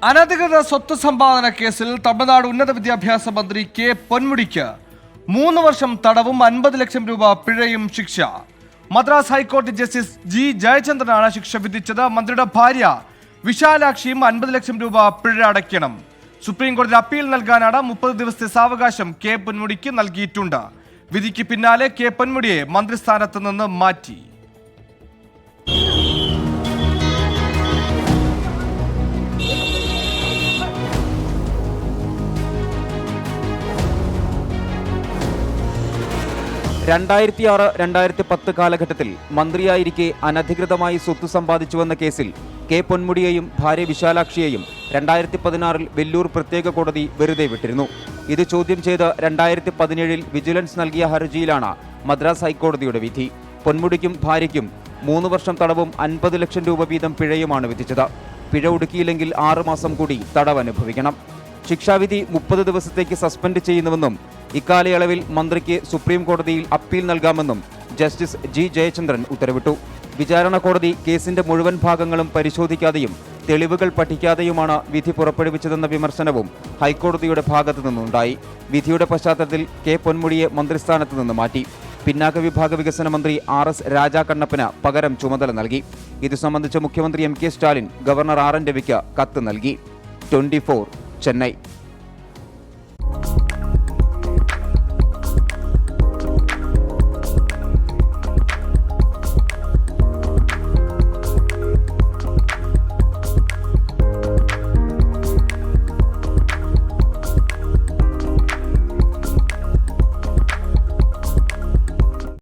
അനധികൃത സ്വത്ത് സമ്പാദന കേസിൽ തമിഴ്നാട് ഉന്നത വിദ്യാഭ്യാസ മന്ത്രി കെ പൊന്മുടിക്ക് 3 വർഷം തടവും 50 ലക്ഷം രൂപ പിഴയും ശിക്ഷ. മദ്രാസ് ഹൈക്കോടതി ജസ്റ്റിസ് ജി ജയചന്ദ്രനാണ് ശിക്ഷ വിധിച്ചത്. മന്ത്രിയുടെ ഭാര്യ വിശാലാക്ഷിയും 50 ലക്ഷം രൂപ പിഴ അടയ്ക്കണം. സുപ്രീം കോടതി അപ്പീൽ നൽകാനാണ് 30 ദിവസത്തെ സാവകാശം കെ പൊന്മുടിക്ക് നൽകിയിട്ടുണ്ട്. വിധിക്ക് പിന്നാലെ കെ പൊന്മുടിയെ മന്ത്രിസ്ഥാനത്ത് നിന്ന് മാറ്റി. കാലഘട്ടത്തിൽ മന്ത്രിയായിരിക്കെ അനധികൃതമായി സ്വത്ത് സമ്പാദിച്ചുവെന്ന കേസിൽ കെ പൊന്മുടിയെയും ഭാര്യ വിശാലാക്ഷിയെയും 2016 വെല്ലൂർ പ്രത്യേക കോടതി വെറുതെ വിട്ടിരുന്നു. ഇത് ചോദ്യം ചെയ്ത് 2017 വിജിലൻസ് നൽകിയ ഹർജിയിലാണ് മദ്രാസ് ഹൈക്കോടതിയുടെ വിധി. പൊന്മുടിക്കും ഭാര്യയ്ക്കും 3 വർഷം തടവും 50 ലക്ഷം രൂപ വീതം പിഴയുമാണ് വിധിച്ചത്. പിഴ ഒടുക്കിയില്ലെങ്കിൽ 6 മാസം കൂടി തടവ് അനുഭവിക്കണം. ശിക്ഷാവിധി 30 ദിവസത്തേക്ക് സസ്പെൻഡ് ചെയ്യുന്നുവെന്നും ഇക്കാലയളവിൽ മന്ത്രിക്ക് സുപ്രീം കോടതിയിൽ അപ്പീൽ നൽകാമെന്നും ജസ്റ്റിസ് ജി ജയചന്ദ്രൻ ഉത്തരവിട്ടു. വിചാരണ കോടതി കേസിന്റെ മുഴുവൻ ഭാഗങ്ങളും പരിശോധിക്കാതെയും തെളിവുകൾ പഠിക്കാതെയുമാണ് വിധി പുറപ്പെടുവിച്ചതെന്ന വിമർശനവും ഹൈക്കോടതിയുടെ ഭാഗത്തു നിന്നുണ്ടായി. വിധിയുടെ പശ്ചാത്തലത്തിൽ കെ പൊന്മുടിയെ മന്ത്രിസ്ഥാനത്ത് നിന്ന് മാറ്റി. പിന്നാക്ക വിഭാഗ വികസന മന്ത്രി RS രാജാ കണ്ണപ്പന് പകരം ചുമതല നൽകി. ഇതു സംബന്ധിച്ച് മുഖ്യമന്ത്രി MK സ്റ്റാലിൻ ഗവർണർ RN രവിക്ക് കത്ത് നൽകി. 24 ചെന്നൈ.